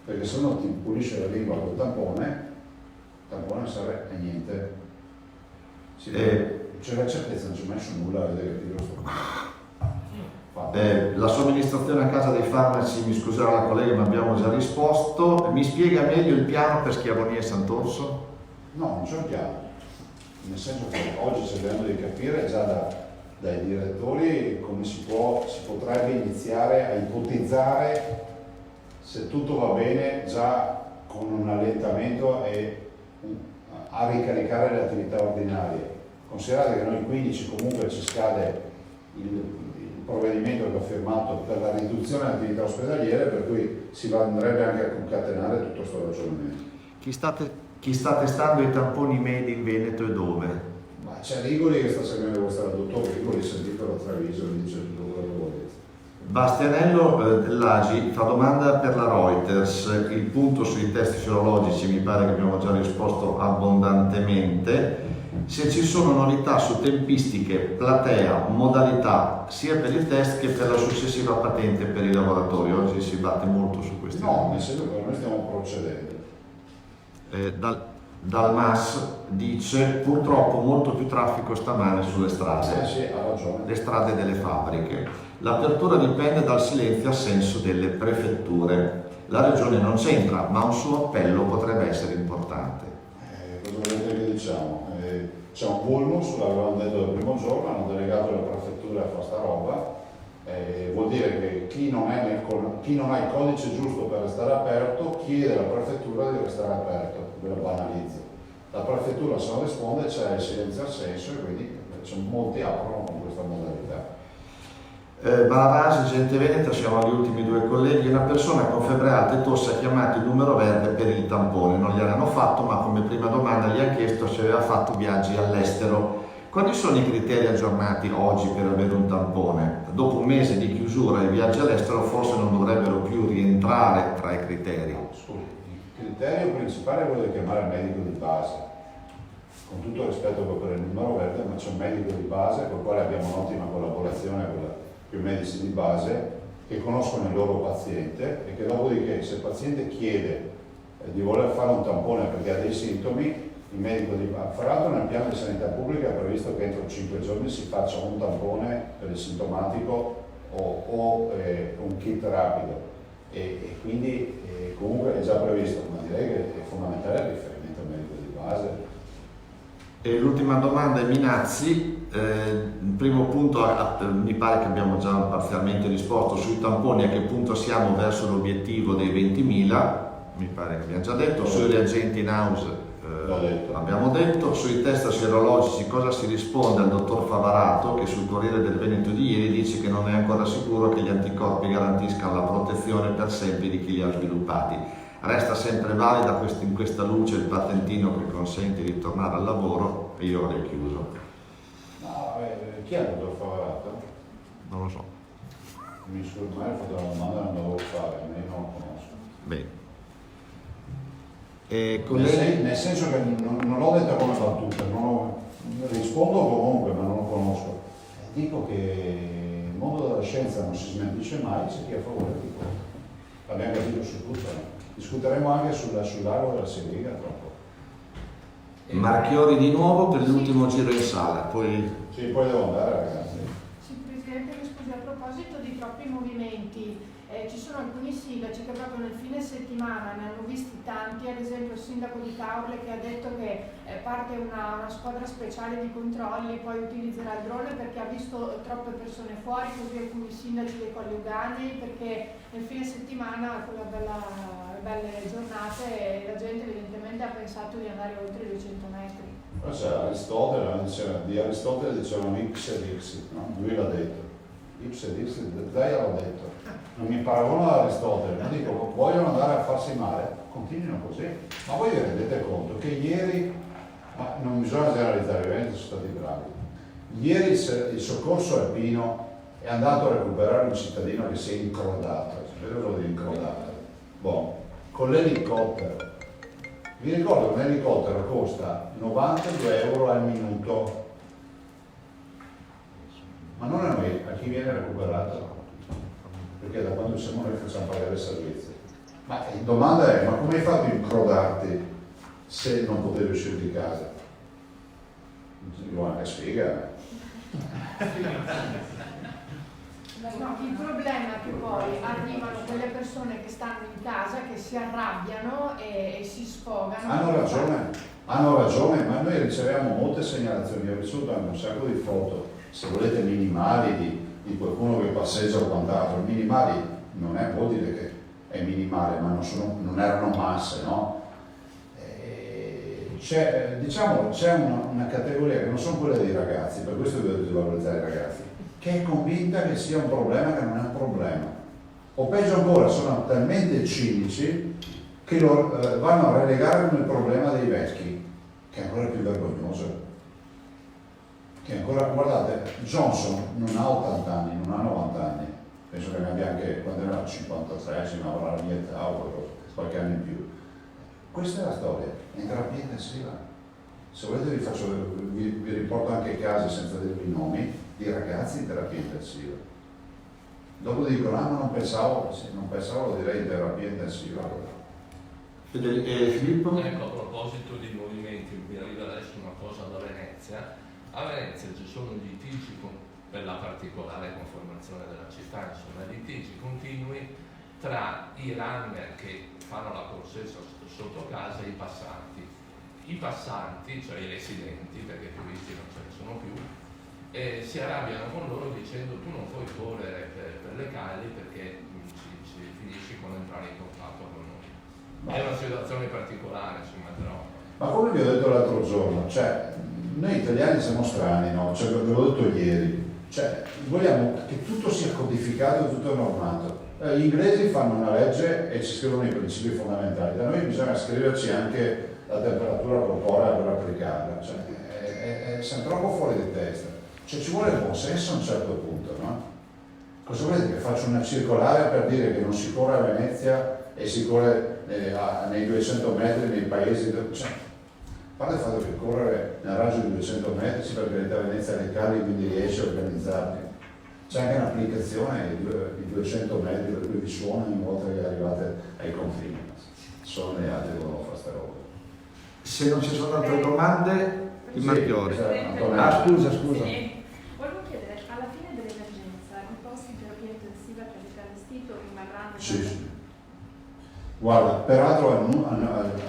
perché se uno ti pulisce la lingua col tampone, il tampone non serve a niente. C'è la certezza, non c'è mai su nulla a vedere che tiro sto. La somministrazione a casa dei farmaci, mi scuserà la collega ma abbiamo già risposto. Mi spiega meglio il piano per Schiavonia e Sant'Orso? No, non c'è un piano, nel senso che oggi cerchiamo di capire già dai direttori come si potrebbe iniziare a ipotizzare, se tutto va bene, già con un allentamento e a ricaricare le attività ordinarie. Considerate che noi 15 comunque ci scade il provvedimento che ho firmato per la riduzione delle attività ospedaliere, per cui si andrebbe anche a concatenare tutto questo ragionamento. Chi sta testando i tamponi medi in Veneto e dove? Ma c'è Rigoli che sta seguendo questa, il dottor Rigoli, sentitelo a Treviso, vi dice tutto quello che volete. Bastianello dell'Agi fa domanda per la Reuters, il punto sui test serologici mi pare che abbiamo già risposto abbondantemente, se ci sono novità su tempistiche, platea, modalità sia per il test che per la successiva patente per i lavoratori, oggi si batte molto su questi No, nel senso che noi stiamo procedendo. Dal MAS dice purtroppo molto più traffico stamane sulle strade, Sì, ha ragione. le strade delle fabbriche. L'apertura dipende dal silenzio assenso delle prefetture. La regione non c'entra, ma un suo appello potrebbe essere importante. Cosa volete che diciamo? C'è un vulnus, l'avevamo detto dal primo giorno, hanno delegato le prefetture a fare sta roba. Vuol dire che chi non ha il codice giusto per restare aperto chiede alla prefettura di restare aperto, ve lo banalizzo. la prefettura se non risponde c'è il silenzio assenso e quindi molti aprono con questa modalità. Balavasi, Gente Veneta, siamo agli ultimi due colleghi. Una persona con febbre alta e tosse ha chiamato il numero verde per il tampone, non gliel'hanno fatto, ma come prima domanda gli ha chiesto se aveva fatto viaggi all'estero. Quali sono i criteri aggiornati oggi per avere un tampone? Dopo un mese di chiusura i viaggi all'estero forse non dovrebbero più rientrare tra i criteri. Scusi, il criterio principale è quello di chiamare il medico di base, con tutto il rispetto per il numero verde, ma c'è un medico di base con il quale abbiamo un'ottima collaborazione con i medici di base che conoscono il loro paziente e che dopodiché se il paziente chiede di voler fare un tampone perché ha dei sintomi, il medico di base, fra l'altro nel piano di sanità pubblica è previsto che entro 5 giorni si faccia un tampone per il sintomatico o un kit rapido e quindi comunque è già previsto, ma direi che è fondamentale il riferimento al medico di base. E l'ultima domanda è Minazzi. Il primo punto mi pare che abbiamo già parzialmente risposto sui tamponi, a che punto siamo verso l'obiettivo dei 20.000, mi pare che abbiamo già detto. Sui reagenti in house abbiamo detto. Sui test sierologici cosa si risponde al dottor Favarato che sul Corriere del Veneto di ieri dice che non è ancora sicuro che gli anticorpi garantiscano la protezione per sempre di chi li ha sviluppati? Resta sempre valida in questa luce il patentino che consente di tornare al lavoro e io avrei chiuso. Chi è il dottor Favarato? Non lo so. Mi scuso, ma hai fatto una domanda non dovevo fare, ma io non lo conosco. Bene. Nel senso che non l'ho detto come battuta, rispondo comunque, ma non lo conosco. Dico che il mondo della scienza non si smentisce mai, c'è chi è a favore di questo. L'abbiamo capito su tutto. Discuteremo anche sull'ago della Siriga troppo. Marchiori di nuovo per l'ultimo giro in sala, poi... Sì, poi devo andare ragazzi. Sì, Presidente, mi scusi, a proposito di troppi movimenti, ci sono alcuni sindaci che proprio nel fine settimana ne hanno visti tanti, ad esempio il sindaco di Caorle che ha detto che parte una squadra speciale di controlli, poi utilizzerà il drone perché ha visto troppe persone fuori, così alcuni sindaci dei Colli Euganei, perché nel fine settimana con le belle giornate la gente evidentemente ha pensato di andare oltre i 200 metri. Di Aristotele dicevano ipse dixit, no? Lui l'ha detto. Ipse dixit, lei l'ha detto. Non mi paragono ad Aristotele, ma dico, vogliono andare a farsi male, continuino così. Ma voi vi rendete conto che ieri, ma non bisogna generalizzare, i Veneti sono stati bravi. Ieri il soccorso alpino è andato a recuperare un cittadino che si è incrodato. Sapete cosa vuol dire incrodato? Boh, con l'elicottero. Vi ricordo che un elicottero costa 92 euro al minuto, ma non a noi, a chi viene recuperato, perché da quando siamo noi facciamo pagare il servizio. Ma la domanda è, ma come hai fatto a incrodarti se non potevi uscire di casa? Guarda che sfiga. No, il problema è che poi arrivano delle persone che stanno in casa, che si arrabbiano e si sfogano. Hanno ragione, ma noi riceviamo molte segnalazioni, ho ricevuto anche un sacco di foto, se volete minimali di qualcuno che passeggia o quant'altro. Minimali non vuol dire che è minimale, ma non erano masse, no? C'è una categoria che non sono quelle dei ragazzi, per questo dovete valorizzare i ragazzi, che è convinta che sia un problema che non è un problema. O peggio ancora, sono talmente cinici che lo vanno a relegare come il problema dei vecchi, che è ancora più vergognoso. Che ancora, guardate, Johnson non ha 80 anni, non ha 90 anni, penso che ne abbia anche quando era 53, se non avrà la mia età o qualche anno in più. Questa è la storia, è in terapia intensiva. Se volete vi riporto anche i casi senza dirvi i nomi di ragazzi in terapia intensiva. Dopo dicono, ma non pensavo, lo direi in terapia intensiva. Filippo? Ecco, a proposito di movimenti, mi arriva adesso una cosa da Venezia. A Venezia ci sono litigi per la particolare conformazione della città, insomma, litigi continui tra i runner che fanno la corsetta sotto casa e i passanti. I passanti, cioè i residenti, perché i turisti non ce ne sono più, si arrabbiano con loro dicendo tu non puoi correre per le calli perché ci finisci con entrare in contatto con noi. È una situazione particolare, insomma, però. Ma come vi ho detto l'altro giorno, cioè, noi italiani siamo strani, no? Cioè, ve l'ho detto ieri, cioè, vogliamo che tutto sia codificato e tutto normato. Gli inglesi fanno una legge e ci scrivono i principi fondamentali, da noi bisogna scriverci anche la temperatura corporea per applicarla, cioè, siamo troppo fuori di testa, cioè ci vuole il buon senso a un certo punto, no? Cosa volete che faccio una circolare per dire che non si corre a Venezia e si corre nei 200 metri nei paesi, cioè, a parte il fatto che correre nel raggio di 200 metri si permette a Venezia le cali, quindi riesci a organizzarti. C'è anche un'applicazione di 200 metri per cui vi suona ogni volta che arrivate ai confini. Sono le altre che devono fare sta roba. Se non ci sono altre domande, il Marchiori. Scusa. Sì. Volevo chiedere, alla fine dell'emergenza, i posti di terapia intensiva che avete allestito rimarranno? Sì. Guarda, peraltro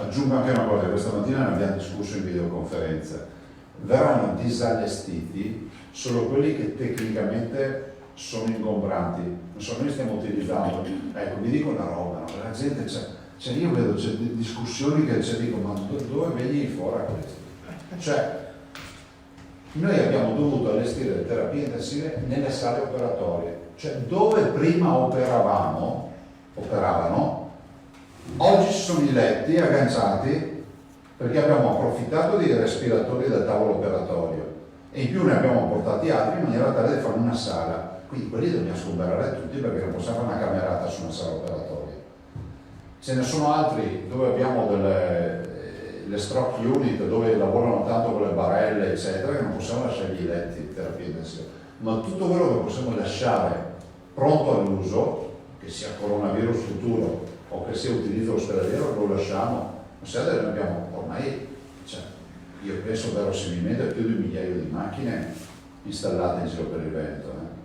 aggiungo anche una cosa, questa mattina ne abbiamo discusso in videoconferenza. Verranno disallestiti solo quelli che tecnicamente sono ingombranti. Non so, noi stiamo utilizzando, ecco, vi dico una roba, no? La gente c'è, io vedo c'è discussioni che ci dico, ma dove vedi fuori questo? Cioè, noi abbiamo dovuto allestire le terapie intensive nelle sale operatorie, cioè dove prima operavano, oggi ci sono i letti agganciati perché abbiamo approfittato dei respiratori del tavolo operatorio e in più ne abbiamo portati altri in maniera tale da fare una sala. Quindi quelli dobbiamo sgomberare tutti perché non possiamo fare una camerata su una sala operatoria. Ce ne sono altri dove abbiamo le stroke unit dove lavorano tanto con le barelle eccetera, che non possiamo lasciare i letti di terapia intensiva, ma tutto quello che possiamo lasciare pronto all'uso, che sia coronavirus futuro o che sia utilizzo ospedaliero, lo lasciamo. Noi abbiamo ormai, cioè, io penso verosimilmente più di 1 migliaio di macchine installate in giro per il Veneto.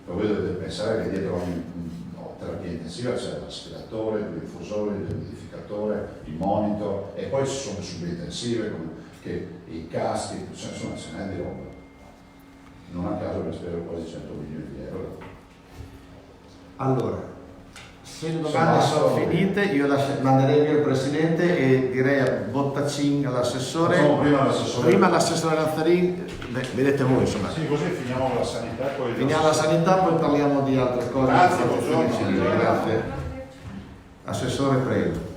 Voi dovete pensare che dietro ogni terapia intensiva c'è l'aspiratore, l'infusore, il dehumidificatore, il monitor e poi ci sono le subintensive come che i caschi, insomma ce n'è di roba. Non a caso abbiamo speso quasi 100 milioni di euro. Allora, se le domande sono finite, io manderei via il Presidente e direi a Bottacin all'assessore. Facciamo prima l'assessore. Prima l'assessore Lazzarini, vedete voi insomma. Sì, così finiamo la sanità e poi. Finiamo la sanità, poi parliamo di altre cose. Grazie, buongiorno. Grazie. Assessore, prego.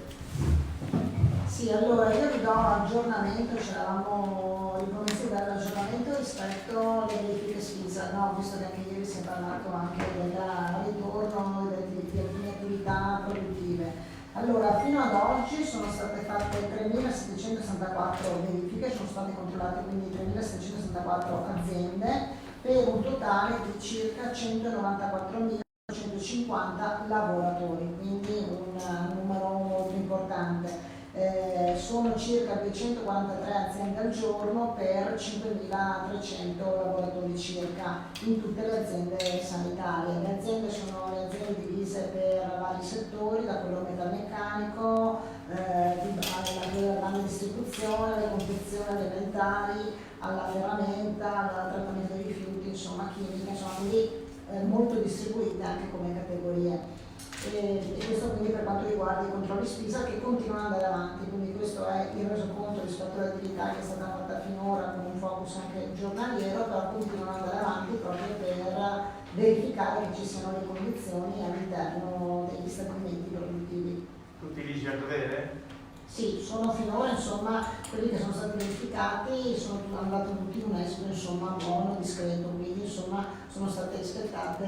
Sì, allora io vi do aggiornamento, c'eravamo ripromessi dall'aggiornamento rispetto alle verifiche SPISA, no? Visto che anche ieri si è parlato anche del ritorno di alcune attività produttive. Allora, fino ad oggi sono state fatte 3.764 verifiche, sono state controllate quindi 3.764 aziende per un totale di circa 194.150 lavoratori, quindi un numero molto importante. Sono circa 243 aziende al giorno per 5.300 lavoratori circa in tutte le aziende sanitarie. Le aziende sono le aziende divise per vari settori, da quello metalmeccanico, alla grande distribuzione, alle confezioni alimentari, alla ferramenta, al trattamento dei rifiuti, insomma chimica, insomma, quindi molto distribuite anche come categorie. E questo quindi per quanto riguarda i controlli SPISA che continuano ad andare avanti, quindi questo è il resoconto rispetto all'attività che è stata fatta finora con un focus anche giornaliero, però continuano ad andare avanti proprio per verificare che ci siano le condizioni all'interno degli stabilimenti produttivi. Tutti ligi a dovere? Sì, sono finora insomma quelli che sono stati verificati sono andati tutti in un esito insomma buono, discreto, quindi insomma sono state rispettate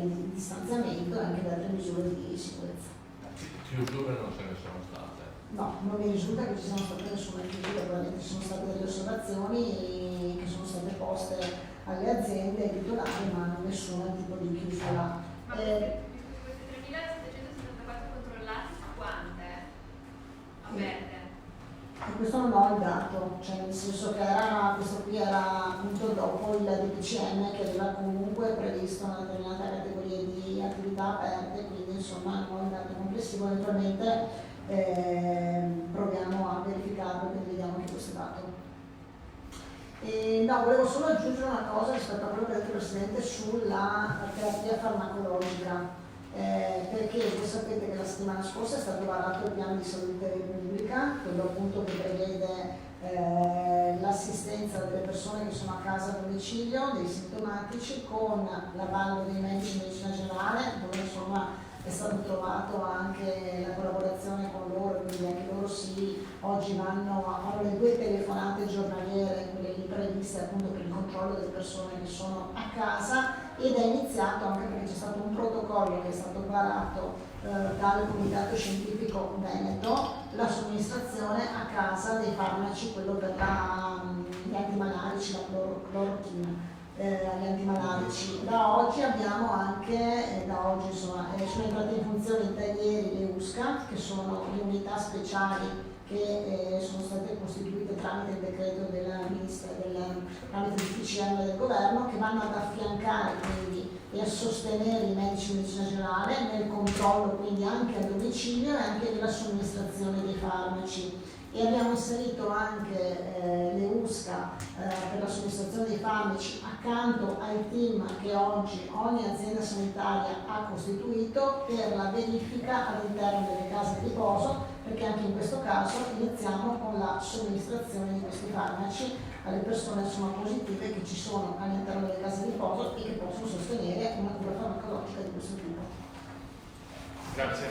il distanziamento e anche le altre misure di sicurezza. Chiusure non ce ne sono state? No, non mi risulta che ci siano state nessuna chiusura, probabilmente ci sono state delle osservazioni che sono state poste alle aziende ai titolari, ma nessun tipo di chiusura. Ma queste 3.764 controllati su quante? Aperte? E questo non ho il dato, cioè nel senso che questo qui era appunto dopo il DPCM che aveva comunque previsto una determinata categoria di attività aperte, quindi insomma non ho il dato complessivo, eventualmente proviamo a verificarlo e vediamo anche questo dato. No, volevo solo aggiungere una cosa rispetto a quello che ha detto il Presidente sulla terapia farmacologica. perché voi sapete che la settimana scorsa è stato varato il piano di salute pubblica, quello appunto che prevede l'assistenza delle persone che sono a casa a domicilio, dei sintomatici, con l'avallo dei medici di medicina generale, dove insomma è stato trovato anche la collaborazione con loro, quindi anche loro oggi fanno le 2 telefonate giornaliere, quelle lì previste appunto per il controllo delle persone che sono a casa, ed è iniziato anche perché c'è stato un protocollo che è stato varato dal Comitato Scientifico Veneto, la somministrazione a casa dei farmaci, quello per gli antimalarici, la clorochina. Gli antimalarici. Da oggi abbiamo anche, sono entrate in funzione da ieri le USCA, che sono le unità speciali che sono state costituite tramite il decreto tramite il DPCM del governo, che vanno ad affiancare quindi e a sostenere i medici di medicina generale nel controllo quindi anche a domicilio e anche nella somministrazione dei farmaci. E abbiamo inserito anche le USCA per la somministrazione dei farmaci accanto ai team che oggi ogni azienda sanitaria ha costituito per la verifica all'interno delle case di riposo, perché anche in questo caso iniziamo con la somministrazione di questi farmaci alle persone positive che ci sono all'interno delle case di riposo e che possono sostenere una cura farmacologica di questo tipo. Grazie.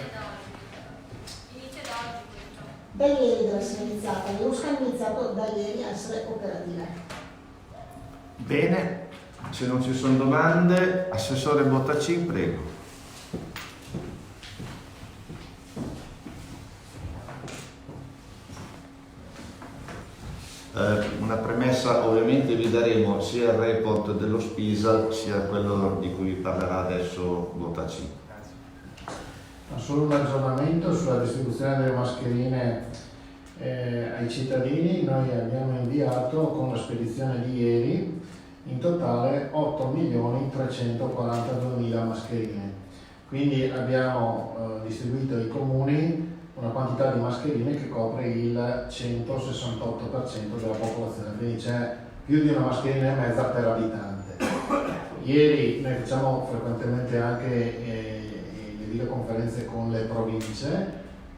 Inizia da oggi. Da ieri deve essere iniziata, le USCA hanno iniziato da ieri a essere operative. Bene, se non ci sono domande, Assessore Bottacin, prego. Una premessa, ovviamente vi daremo sia il report dello SPISAL sia quello di cui vi parlerà adesso Bottacin. Solo un aggiornamento sulla distribuzione delle mascherine ai cittadini. Noi abbiamo inviato con la spedizione di ieri in totale 8.342.000 mascherine. Quindi abbiamo distribuito ai comuni una quantità di mascherine che copre il 168% della popolazione, quindi c'è più di una mascherina e mezza per abitante. Ieri noi facciamo frequentemente anche videoconferenze con le province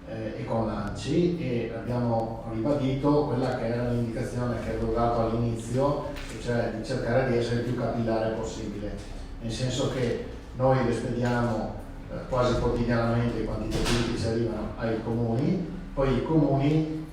e con l'ANCI, e abbiamo ribadito quella che era l'indicazione che avevo dato all'inizio, cioè di cercare di essere il più capillare possibile, nel senso che noi le spediamo quasi quotidianamente i quantitativi che ci arrivano ai comuni, poi i comuni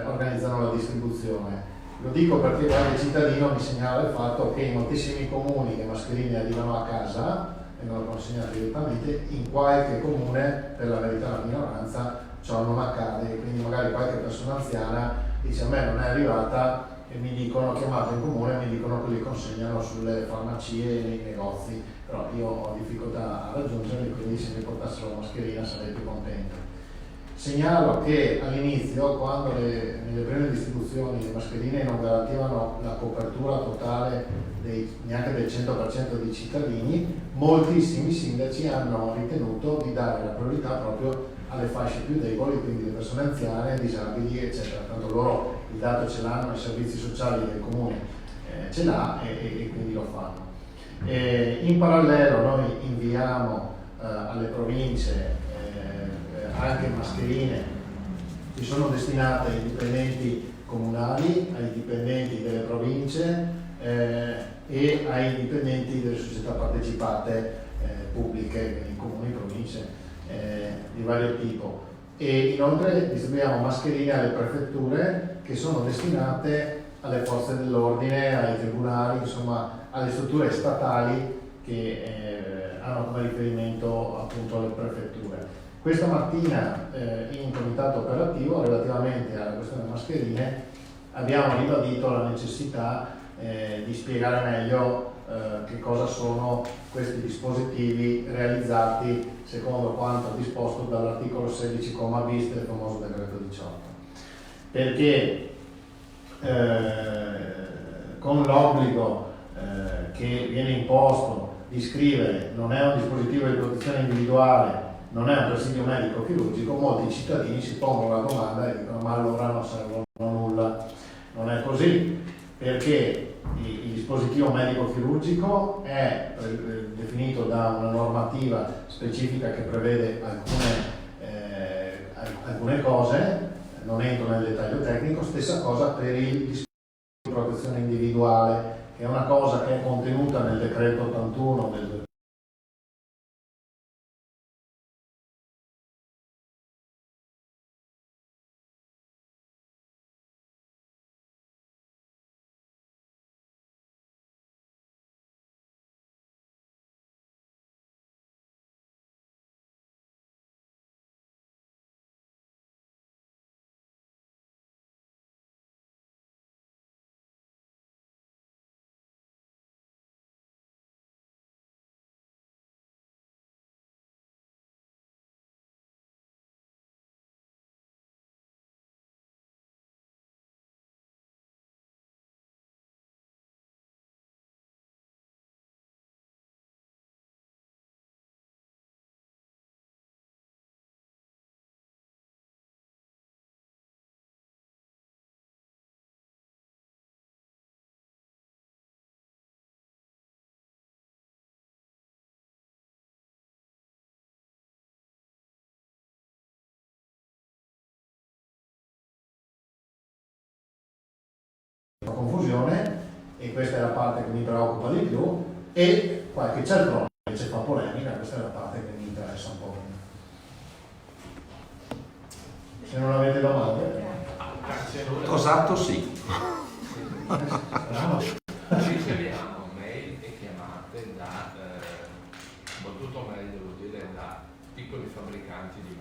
organizzano la distribuzione. Lo dico perché qualche cittadino mi segnala il fatto che in moltissimi comuni le mascherine arrivano a casa, vengono consegnate direttamente, in qualche comune, per la verità la minoranza, ciò non accade, quindi magari qualche persona anziana dice: a me non è arrivata, e mi dicono, chiamato in comune, mi dicono che li consegnano sulle farmacie e nei negozi, però io ho difficoltà a raggiungerli, quindi se mi portassero la mascherina sarei più contento. Segnalo che all'inizio, quando nelle prime distribuzioni le mascherine non garantivano la copertura totale neanche del 100% dei cittadini, moltissimi sindaci hanno ritenuto di dare la priorità proprio alle fasce più deboli, quindi le persone anziane, disabili, eccetera. Tanto loro il dato ce l'hanno, i servizi sociali del comune ce l'ha e quindi lo fanno. In parallelo noi inviamo alle province anche mascherine che sono destinate ai dipendenti comunali, ai dipendenti delle province e ai dipendenti delle società partecipate pubbliche, quindi comuni, province di vario tipo. E inoltre distribuiamo mascherine alle prefetture che sono destinate alle forze dell'ordine, ai tribunali, insomma alle strutture statali che hanno come riferimento appunto le prefetture. Questa mattina in comitato operativo, relativamente alla questione delle mascherine, abbiamo ribadito la necessità di spiegare meglio che cosa sono questi dispositivi realizzati secondo quanto disposto dall'articolo 16, bis del famoso decreto 18. Perché con l'obbligo che viene imposto di scrivere non è un dispositivo di protezione individuale, non è un presidio medico chirurgico, molti cittadini si pongono la domanda e dicono: ma allora non servono a nulla. Non è così, perché i dispositivi dispositivo medico-chirurgico è definito da una normativa specifica che prevede alcune cose, non entro nel dettaglio tecnico. Stessa cosa per il dispositivo di protezione individuale, che è una cosa che è contenuta nel decreto 81 del confusione, e questa è la parte che mi preoccupa di più, e qualche cialtrone invece fa polemica. Questa è la parte che mi interessa un po'. Se non avete domande, Tosato sì. riceviamo mail e chiamate da, soprattutto mail devo dire, da piccoli fabbricanti di